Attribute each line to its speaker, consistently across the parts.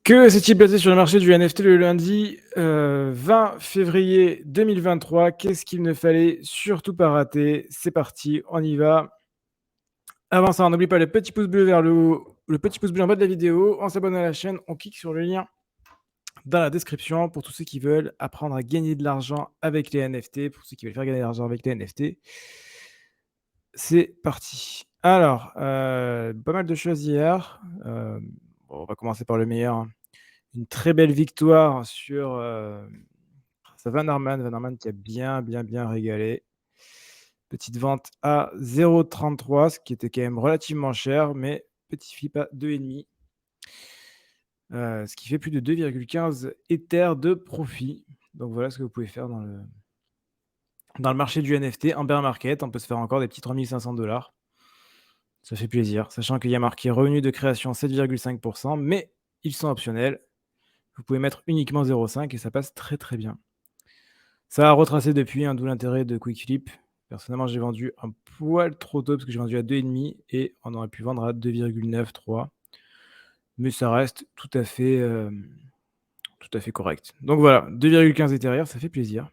Speaker 1: Que s'est-il passé sur le marché du NFT le lundi 20 février 2023? Qu'est-ce qu'il ne fallait surtout pas rater? C'est parti, on y va. Avant ça, on n'oublie pas le petit pouce bleu vers le haut, le petit pouce bleu en bas de la vidéo. On s'abonne à la chaîne, on clique sur le lien dans la description pour tous ceux qui veulent apprendre à gagner de l'argent avec les NFT, pour ceux qui veulent faire gagner de l'argent avec les NFT. C'est parti. Alors, pas mal de choses hier. Bon, on va commencer par le meilleur, hein. Une très belle victoire sur, c'est Van Arman. Van Arman qui a bien régalé. Petite vente à 0,33, ce qui était quand même relativement cher, mais petit flip à 2,5, ce qui fait plus de 2,15 Ether de profit. Donc voilà ce que vous pouvez faire dans le marché du NFT. En bear market, on peut se faire encore des petits 3 500 $. Ça fait plaisir, sachant qu'il y a marqué revenu de création 7,5%, mais ils sont optionnels. Vous pouvez mettre uniquement 0,5 et ça passe très bien. Ça a retracé depuis, hein, d'où l'intérêt de Quick Flip. Personnellement, j'ai vendu un poil trop tôt parce que j'ai vendu à 2,5 et on aurait pu vendre à 2,93, mais ça reste tout à fait correct. Donc voilà, 2,15 Ethereum, ça fait plaisir.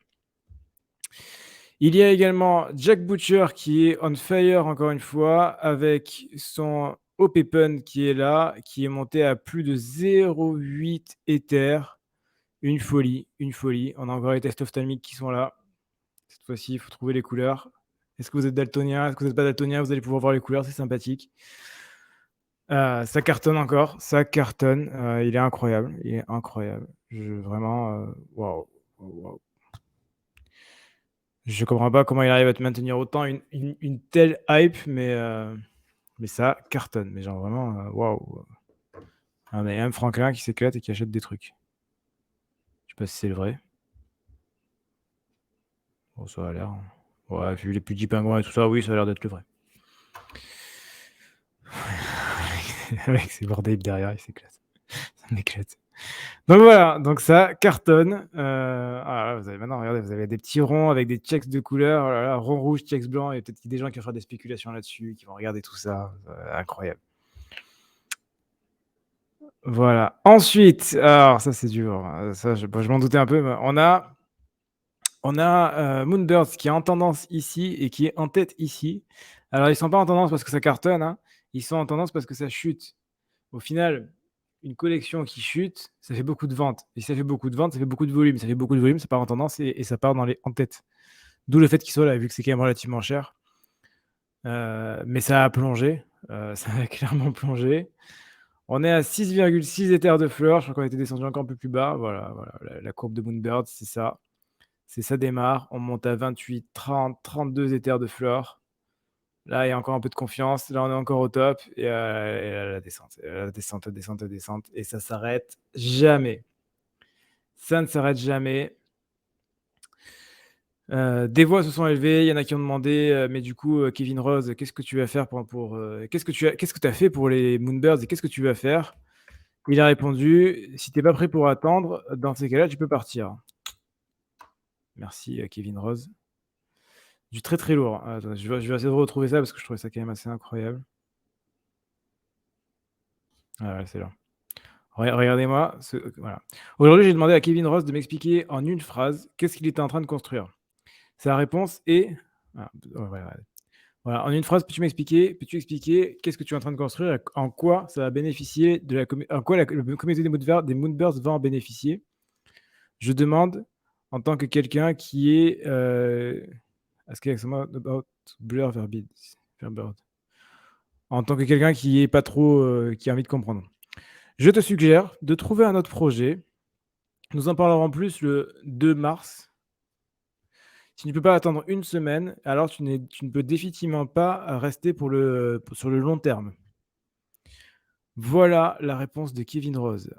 Speaker 1: Il y a également Jack Butcher qui est on fire encore une fois avec son OPPUN qui est là, qui est monté à plus de 0,8 Ether. Une folie. On a encore les tests ophtalmiques qui sont là. Cette fois-ci, il faut trouver les couleurs. Est-ce que vous êtes daltonien? Est-ce que vous n'êtes pas daltonien? Vous allez pouvoir voir les couleurs, c'est sympathique. Ça cartonne encore, ça cartonne. Il est incroyable. Vraiment, waouh. Je comprends pas comment il arrive à te maintenir autant une telle hype, mais ça cartonne. Mais genre vraiment, waouh. On a même Franklin qui s'éclate et qui achète des trucs. Je sais pas si c'est le vrai. Bon, ça a l'air. Ouais, vu les petits pingouins et tout ça, oui, ça a l'air d'être le vrai. Avec ses bordels derrière, il s'éclate. Ça m'éclate. Donc voilà, donc ça cartonne. Vous avez maintenant, regardez, vous avez des petits ronds avec des checks de couleur. Oh là là, rond rouge, checks blanc. Il y a peut-être des gens qui vont faire des spéculations là-dessus, qui vont regarder tout ça. Incroyable. Voilà. Ensuite, alors ça c'est dur. Ça, je m'en doutais un peu. Mais on a Moonbirds qui est en tendance ici et qui est en tête ici. Alors, ils sont pas en tendance parce que ça cartonne, hein. Ils sont en tendance parce que ça chute. Au final, une collection qui chute, ça fait beaucoup de ventes. Et si ça fait beaucoup de ventes, ça fait beaucoup de volume. Ça fait beaucoup de volume, ça part en tendance et ça part en tête. D'où le fait qu'il soit là, vu que c'est quand même relativement cher. Mais ça a plongé. Ça a clairement plongé. On est à 6,6 Ether de fleurs. Je crois qu'on était descendu encore un peu plus bas. Voilà. La courbe de Moonbird, c'est ça. Ça démarre. On monte à 28, 30, 32 Ethers de fleurs. Là, il y a encore un peu de confiance. Là, on est encore au top. Et là, la descente. La descente. Et ça s'arrête jamais. Ça ne s'arrête jamais. Des voix se sont élevées. Il y en a qui ont demandé, mais du coup, Kevin Rose, qu'est-ce que tu vas faire qu'est-ce que tu as fait pour les Moonbirds et qu'est-ce que tu vas faire? Il a répondu, si tu n'es pas prêt pour attendre, dans ces cas-là, tu peux partir. Merci, Kevin Rose. Du très lourd. Attendez, je vais essayer de retrouver ça parce que je trouvais ça quand même assez incroyable. Ah ouais, c'est là. Regardez-moi. Voilà. Aujourd'hui, j'ai demandé à Kevin Ross de m'expliquer en une phrase qu'est-ce qu'il était en train de construire. Sa réponse est. Voilà. En une phrase, peux-tu expliquer qu'est-ce que tu es en train de construire et en quoi ça va bénéficier en quoi la communauté des Moonbirds va en bénéficier? Je demande en tant que quelqu'un qui est. Ask about Blur Verbird. En tant que quelqu'un qui est pas trop, qui a envie de comprendre. Je te suggère de trouver un autre projet. Nous en parlerons plus le 2 mars. Si tu ne peux pas attendre une semaine, alors tu ne peux définitivement pas rester sur le long terme. Voilà la réponse de Kevin Rose.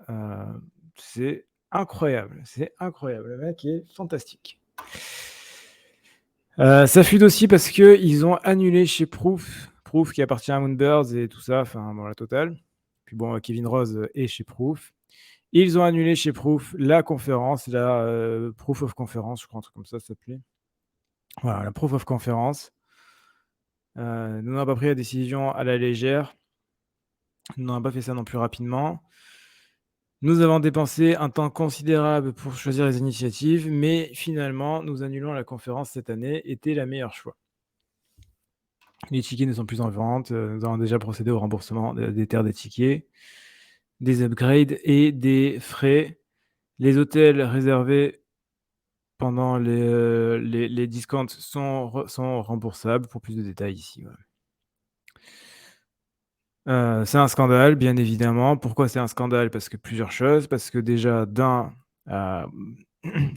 Speaker 1: C'est incroyable. Le mec est fantastique. Ça fuite aussi parce qu'ils ont annulé chez Proof qui appartient à Moonbirds et tout ça, enfin bon, la totale. Puis bon, Kevin Rose est chez Proof. Ils ont annulé chez Proof la conférence, la Proof of Conference, je crois, un truc comme ça s'appelait. Voilà, la Proof of Conference. Nous n'avons pas pris la décision à la légère. Nous n'avons pas fait ça non plus rapidement. Nous avons dépensé un temps considérable pour choisir les initiatives, mais finalement, nous annulons la conférence cette année, était la meilleure choix. Les tickets ne sont plus en vente, nous avons déjà procédé au remboursement des terres des tickets, des upgrades et des frais. Les hôtels réservés pendant les discounts sont remboursables. Pour plus de détails ici, voilà. C'est un scandale, bien évidemment. Pourquoi c'est un scandale? Parce que plusieurs choses. Parce que déjà d'un, hem,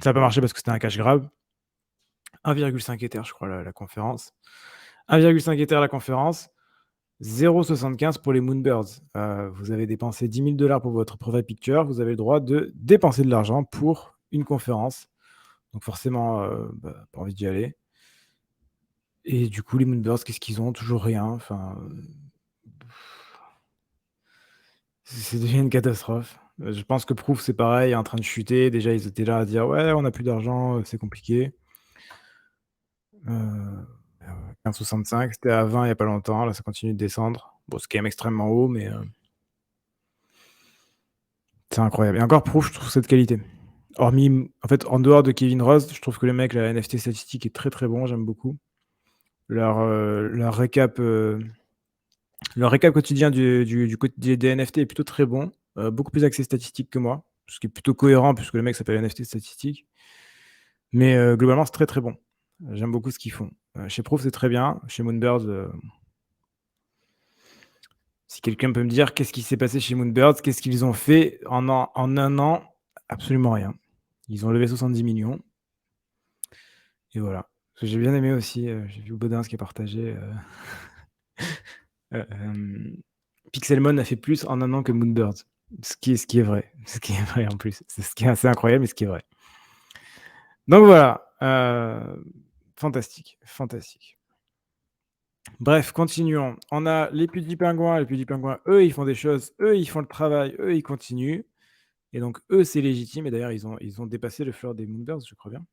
Speaker 1: ça a pas marché parce que c'était un cash grab. 1,5 Ether, je crois, la conférence. 1,5 Ether la conférence, 0,75 pour les Moonbirds. Vous avez dépensé 10 000 $ pour votre profile picture, vous avez le droit de dépenser de l'argent pour une conférence. Donc forcément, pas envie d'y aller. Et du coup, les Moonbirds, qu'est-ce qu'ils ont? Toujours rien. Enfin, c'est devenu une catastrophe. Je pense que Proof, c'est pareil, est en train de chuter. Déjà, ils étaient là à dire: «Ouais, on a plus d'argent, c'est compliqué». Heu, 15,65, c'était à 20 il y a pas longtemps, là, ça continue de descendre. Bon, c'est quand même extrêmement haut, mais c'est incroyable et encore Proof, je trouve ça de qualité. Hormis, en fait, en dehors de Kevin Rose, je trouve que le mec, la NFT statistique est très, très bon, j'aime beaucoup. Leur récap quotidien des NFT est plutôt très bon, beaucoup plus axé statistique que moi, ce qui est plutôt cohérent puisque le mec s'appelle NFT statistique. Mais globalement, c'est très, très bon. J'aime beaucoup ce qu'ils font. Chez Proof, c'est très bien. Chez Moonbirds, si quelqu'un peut me dire qu'est-ce qui s'est passé chez Moonbirds? Qu'est-ce qu'ils ont fait en 1 an? Absolument rien. Ils ont levé 70 millions et voilà. Ce que j'ai bien aimé aussi, j'ai vu Baudin qui a partagé, Pixelmon a fait plus en 1 an que Moonbirds. Ce qui est vrai. Ce qui est vrai en plus. C'est ce qui est assez incroyable, mais ce qui est vrai. Donc voilà, fantastique, fantastique. Bref, continuons. On a les Petits Pingouins. Les Petits Pingouins, eux, ils font des choses, eux, ils font le travail, eux, ils continuent et donc eux, c'est légitime et d'ailleurs, ils ont dépassé le floor des Moonbirds, je crois bien.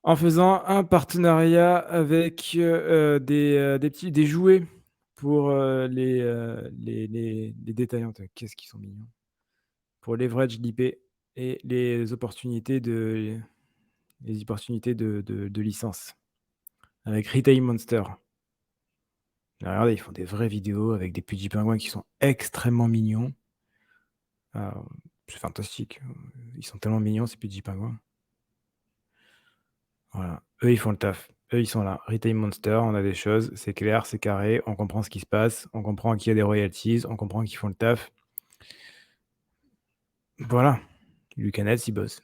Speaker 1: En faisant un partenariat avec, des jouets pour, les détaillantes. Qu'est-ce qu'ils sont mignons. Pour leverage l'IP et les opportunités de licence avec Retail Monster. Regardez, ils font des vraies vidéos avec des petits pingouins qui sont extrêmement mignons. C'est fantastique. Ils sont tellement mignons ces petits pingouins. Voilà, eux, ils font le taf. Eux, ils sont là. Retail Monster, on a des choses, c'est clair, c'est carré, on comprend ce qui se passe, on comprend qu'il y a des royalties, on comprend qu'ils font le taf. Voilà, Lucanets, il bosse.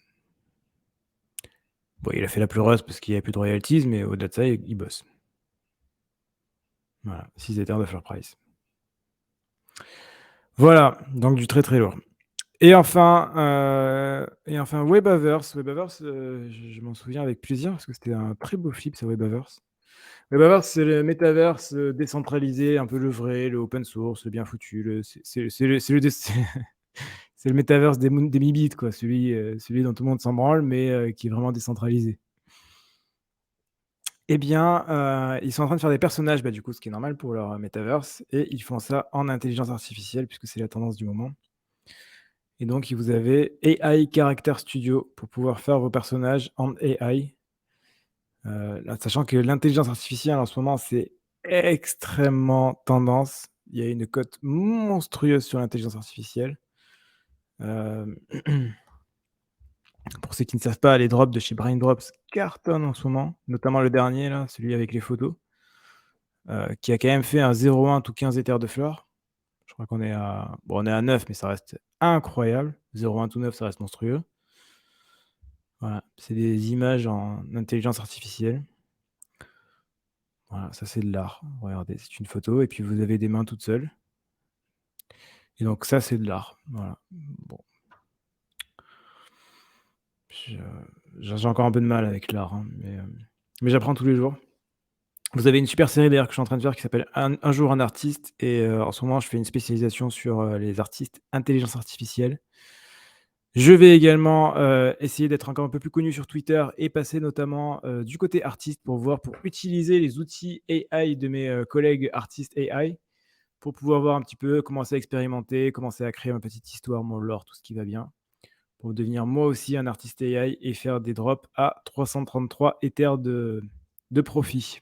Speaker 1: Bon, il a fait la pleureuse parce qu'il y avait plus de royalties, mais au-delà de ça, il bosse. Voilà, 6 Ethers de floor price. Voilà, donc du très, très lourd. Et enfin, Webaverse. Webaverse, je m'en souviens avec plaisir parce que c'était un très beau flip, ça, Webaverse. Webaverse, c'est le métaverse, décentralisé, un peu le vrai, le open source, le bien foutu, c'est le métaverse des Mibits, quoi, celui dont tout le monde s'en branle, mais qui est vraiment décentralisé. Eh bien, ils sont en train de faire des personnages, bah, du coup, ce qui est normal pour leur métaverse et ils font ça en intelligence artificielle puisque c'est la tendance du moment. Et donc vous avez AI Character Studio pour pouvoir faire vos personnages en AI. Là, sachant que l'intelligence artificielle en ce moment, c'est extrêmement tendance. Il y a une cote monstrueuse sur l'intelligence artificielle. Hem, pour ceux qui ne savent pas, les drops de chez Braindrops cartonnent en ce moment, notamment le dernier là, celui avec les photos, qui a quand même fait un 0,1 tout 15 Ethers de flore. Je crois qu'on est à bon, on est à 9, mais ça reste incroyable. 0,1 tout 9, ça reste monstrueux. Voilà, c'est des images en intelligence artificielle. Voilà, ça c'est de l'art. Regardez, c'est une photo et puis vous avez des mains toutes seules et donc ça, c'est de l'art. Voilà. Bon, je j'ai encore un peu de mal avec l'art, hein, mais j'apprends tous les jours. Vous avez une super série d'ailleurs que je suis en train de faire qui s'appelle Un jour un artiste et en ce moment, je fais une spécialisation sur, les artistes intelligence artificielle. Je vais également, essayer d'être encore un peu plus connu sur Twitter et passer notamment, du côté artiste pour utiliser les outils AI de mes, collègues artistes AI pour pouvoir voir un petit peu, commencer à expérimenter, commencer à créer ma petite histoire, mon lore, tout ce qui va bien, pour devenir moi aussi un artiste AI et faire des drops à 333 Ethers de profit.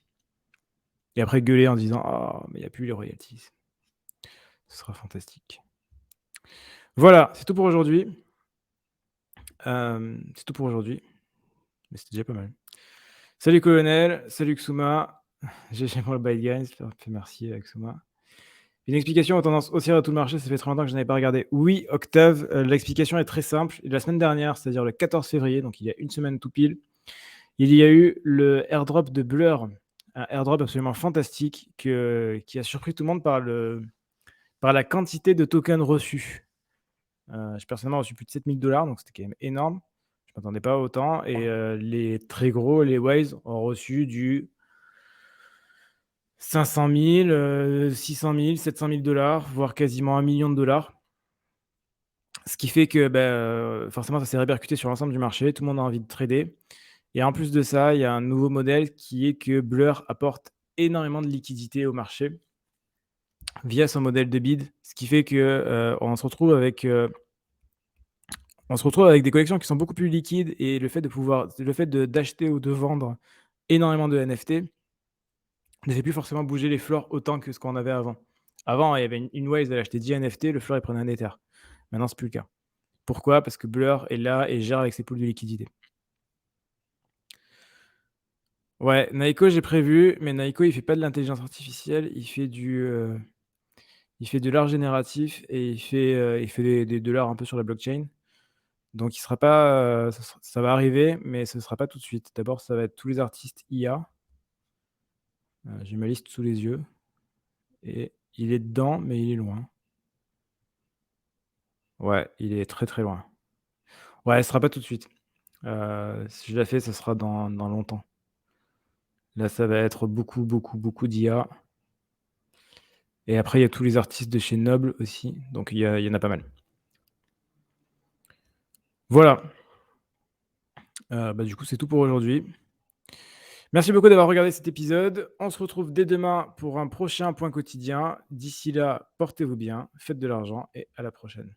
Speaker 1: Et après gueuler en disant: «Ah, mais il y a plus les royalties». Ce sera fantastique. Voilà, c'est tout pour aujourd'hui. C'est tout pour aujourd'hui, mais c'était déjà pas mal. Salut Colonel, salut Xuma, GG pour le Byte Gains, merci Xuma. Une explication aux tendances haussières de tout le marché, ça fait très longtemps que je n'avais pas regardé. Oui, Octave, l'explication est très simple. La semaine dernière, c'est-à-dire le 14 février, donc il y a une semaine tout pile, il y a eu le airdrop de Blur, un airdrop absolument fantastique qui a surpris tout le monde par la quantité de tokens reçus. J'ai personnellement reçu plus de 7 000 $, donc c'était quand même énorme. Je ne m'attendais pas à autant. Et les très gros, les Waze, ont reçu du 500 000, 600 000, 700 000 $, voire quasiment 1 million de dollars. Ce qui fait que forcément, ça s'est répercuté sur l'ensemble du marché. Tout le monde a envie de trader. Et en plus de ça, il y a un nouveau modèle qui est que Blur apporte énormément de liquidité au marché via son modèle de bid. Ce qui fait que on se retrouve avec des collections qui sont beaucoup plus liquides, et le fait d'acheter ou de vendre énormément de NFT ne fait plus forcément bouger les floors autant que ce qu'on avait avant. Avant, il y avait une Waze, elle achetait 10 NFT, le floor il prenait un Ether. Maintenant, c'est plus le cas. Pourquoi? Parce que Blur est là et gère avec ses pools de liquidité. Ouais, Naiko, j'ai prévu, mais Naiko, il fait pas de l'intelligence artificielle, il fait de l'art génératif, et il fait de l'art un peu sur la blockchain. Donc il sera pas, ça va arriver, mais ce sera pas tout de suite. D'abord, ça va être tous les artistes IA. J'ai ma liste sous les yeux et il est dedans, mais il est loin. Ouais, il est très, très loin. Ouais, ce sera pas tout de suite. Si je la fais, ce sera dans longtemps. Là, ça va être beaucoup, beaucoup, beaucoup d'IA, et après, il y a tous les artistes de chez Noble aussi, donc il y en a pas mal. Voilà. Du coup, c'est tout pour aujourd'hui. Merci beaucoup d'avoir regardé cet épisode. On se retrouve dès demain pour un prochain point quotidien. D'ici là, portez-vous bien, faites de l'argent et à la prochaine.